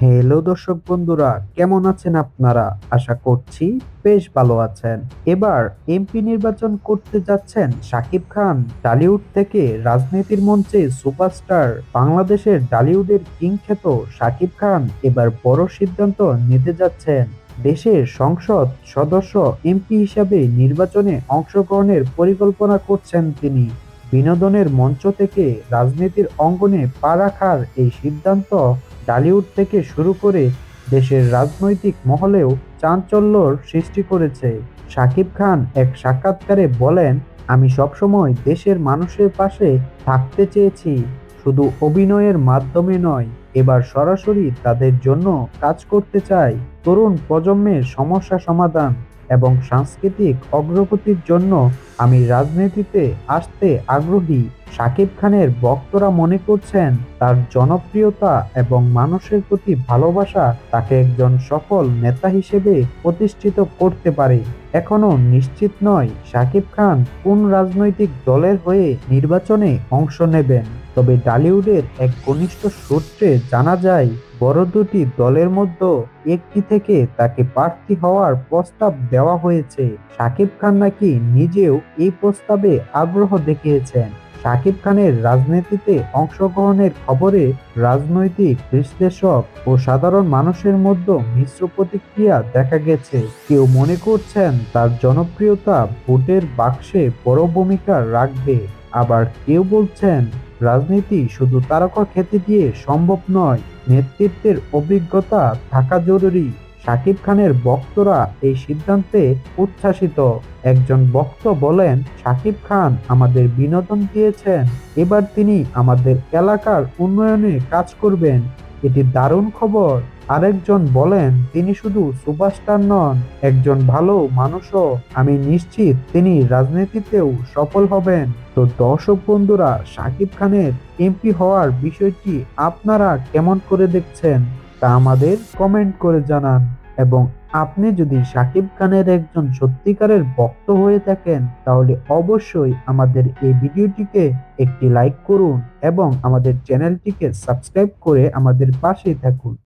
Hello দর্শক বন্ধুরা, কেমন আছেন আপনারা? আশা করছি বেশ ভালো আছেন। এবার এমপি নির্বাচন করতে যাচ্ছেন শাকিব খান। টলিউড থেকে রাজনীতির মঞ্চে সুপারস্টার, বাংলাদেশের টলিউডের কিং খ্যাত শাকিব খান এবার বড় সিদ্ধান্ত নিতে যাচ্ছেন। দেশের সংসদ সদস্য এমপি হিসাবে নির্বাচনে অংশগ্রহণের পরিকল্পনা করছেন তিনি। বিনোদনের মঞ্চ থেকে রাজনীতির অঙ্গনে পা রাখার এই সিদ্ধান্ত টলিউড থেকে শুরু করে দেশের রাজনৈতিক মহলেও চাঞ্চল্যর সৃষ্টি করেছে। শাকিব খান এক সাক্ষাৎকারে বলেন, আমি সবসময় দেশের মানুষের পাশে থাকতে চেয়েছি, শুধু অভিনয়ের মাধ্যমে নয়, এবার সরাসরি তাদের জন্য কাজ করতে চাই। তরুণ প্রজন্মের সমস্যা সমাধান এবং সাংস্কৃতিক অগ্রগতির জন্য আমি রাজনীতিতে আসতে আগ্রহী। শাকিব খানের ভক্তরা মনে করছেন তার জনপ্রিয়তা এবং মানুষের প্রতি ভালোবাসা তাকে একজন সফল নেতা হিসেবে প্রতিষ্ঠিত করতে পারে। এখনো নিশ্চিত নয় শাকিব খান কোন রাজনৈতিক দলের হয়ে নির্বাচনে অংশ নেবেন, তবে টলিউডের এক ঘনিষ্ঠ সূত্রে জানা যায় বড় দুটি দলের মধ্যে একটি থেকে তাকে প্রার্থী হওয়ার প্রস্তাব দেওয়া হয়েছে। শাকিব খান নাকি নিজেও এই প্রস্তাবে আগ্রহ দেখিয়েছেন। শাকিব খানের রাজনীতিতে অংশগ্রহণের খবরে রাজনৈতিক বিশ্লেষক ও সাধারণ মানুষের মধ্যে মিশ্র প্রতিক্রিয়া দেখা গেছে। কেউ মনে করছেন তার জনপ্রিয়তা ভোটের বাক্সে বড় ভূমিকা রাখবে, আবার কেউ বলছেন রাজনীতি শুধু তারকা খ্যাতি দিয়ে সম্ভব নয়, নেতৃত্বের অভিজ্ঞতা থাকা জরুরি। শাকিব খানের ভক্তরা এই সিদ্ধান্তে উচ্ছ্বাসিত। একজন ভক্ত বলেন, শাকিব খান আমাদের বিনোদন দিয়েছেন, এবার তিনি আমাদের এলাকার উন্নয়নে কাজ করবেন, এটি দারুণ খবর। আরেকজন বলেন, তিনি শুধু সুপারস্টার নন, একজন ভালো মানুষও, আমি নিশ্চিত তিনি রাজনীতিতেও সফল হবেন। তো দর্শক বন্ধুরা, শাকিব খানের এমপি হওয়ার বিষয়টি আপনারা কেমন করে দেখছেন তা আমাদের কমেন্ট করে জানান। এবং আপনি যদি শাকিব খানের একজন সত্যিকারের ভক্ত হয়ে থাকেন তাহলে অবশ্যই আমাদের এই ভিডিওটিকে একটি লাইক করুন এবং আমাদের চ্যানেলটিকে সাবস্ক্রাইব করে আমাদের পাশেই থাকুন।